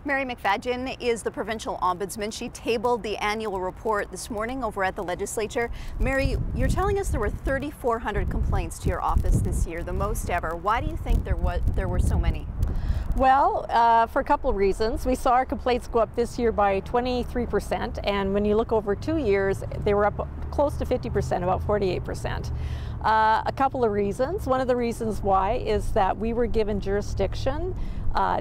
Mary McFadyen is the provincial ombudsman. She tabled the annual report this morning over at the legislature. Mary, you're telling us there were 3,400 complaints to your office this year, the most ever. Why do you think there were so many? Well, for a couple of reasons. We saw our complaints go up this year by 23%, and when you look over 2 years, they were up close to 50%, about 48%. A couple of reasons. One of the reasons why is that we were given jurisdiction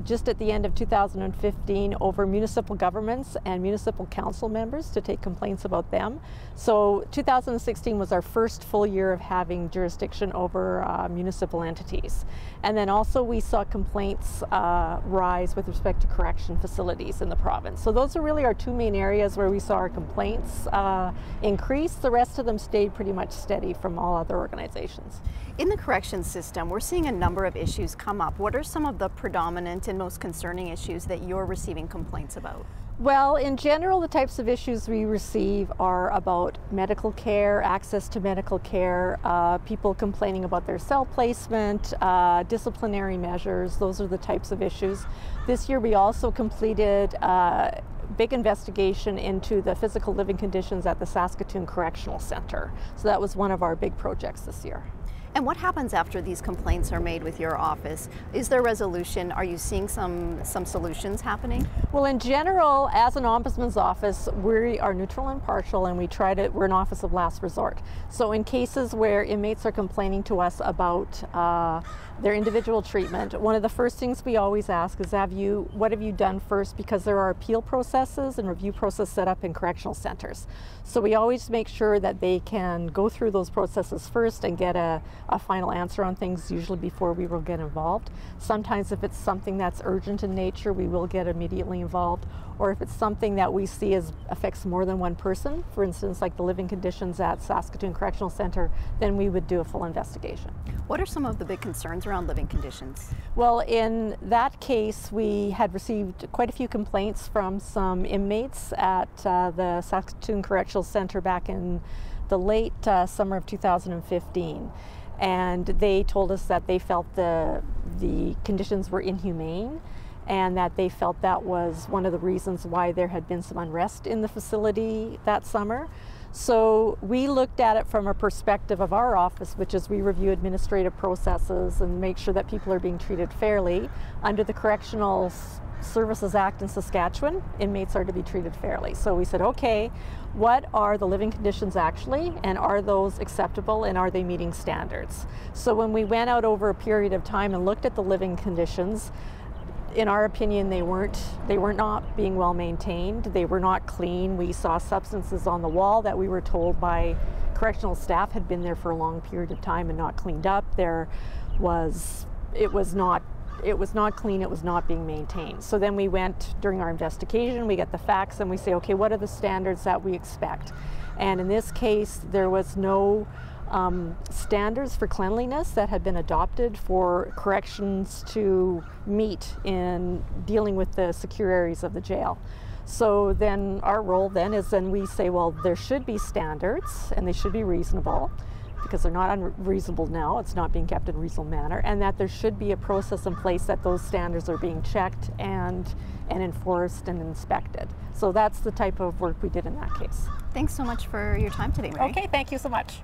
just at the end of 2015 over municipal governments and municipal council members to take complaints about them. So 2016 was our first full year of having jurisdiction over municipal entities. And then also we saw complaints rise with respect to correction facilities in the province. So those are really our two main areas where we saw our complaints increase. The rest of them stayed pretty much steady from all other organizations. In the corrections system, we're seeing a number of issues come up. What are some of the predominant and most concerning issues that you're receiving complaints about? Well, in general, the types of issues we receive are about medical care, access to medical care, people complaining about their cell placement, disciplinary measures. Those are the types of issues. This year we also completed a big investigation into the physical living conditions at the Saskatchewan Correctional Centre. So that was one of our big projects this year. And what happens after these complaints are made with your office? Is there resolution? Are you seeing some solutions happening? Well, in general, as an ombudsman's office, we are neutral and impartial, and we're an office of last resort. So in cases where inmates are complaining to us about their individual treatment, one of the first things we always ask is, what have you done first? Because there are appeal processes and review processes set up in correctional centers. So we always make sure that they can go through those processes first and get a final answer on things, usually before we will get involved. Sometimes if it's something that's urgent in nature, we will get immediately involved. Or if it's something that we see affects more than one person, for instance, like the living conditions at Saskatchewan Correctional Centre, then we would do a full investigation. What are some of the big concerns around living conditions? Well, in that case, we had received quite a few complaints from some inmates at the Saskatchewan Correctional Centre back in the late summer of 2015. And they told us that they felt the conditions were inhumane, and that they felt that was one of the reasons why there had been some unrest in the facility that summer. So we looked at it from a perspective of our office, which is we review administrative processes and make sure that people are being treated fairly. Under the Correctional Services Act in Saskatchewan, inmates are to be treated fairly. So we said, okay, what are the living conditions actually, and are those acceptable, and are they meeting standards? So when we went out over a period of time and looked at the living conditions, in our opinion, they were not being well maintained. They were not clean. We saw substances on the wall that we were told by correctional staff had been there for a long period of time and not cleaned up. It was not clean, it was not being maintained. So then we went, during our investigation, we get the facts and we say, okay, what are the standards that we expect? And in this case, there was no standards for cleanliness that had been adopted for corrections to meet in dealing with the secure areas of the jail. So then our role then is we say, well, there should be standards and they should be reasonable, because they're not unreasonable now, it's not being kept in a reasonable manner, and that there should be a process in place that those standards are being checked and enforced and inspected. So that's the type of work we did in that case. Thanks so much for your time today, Mary. Okay, thank you so much.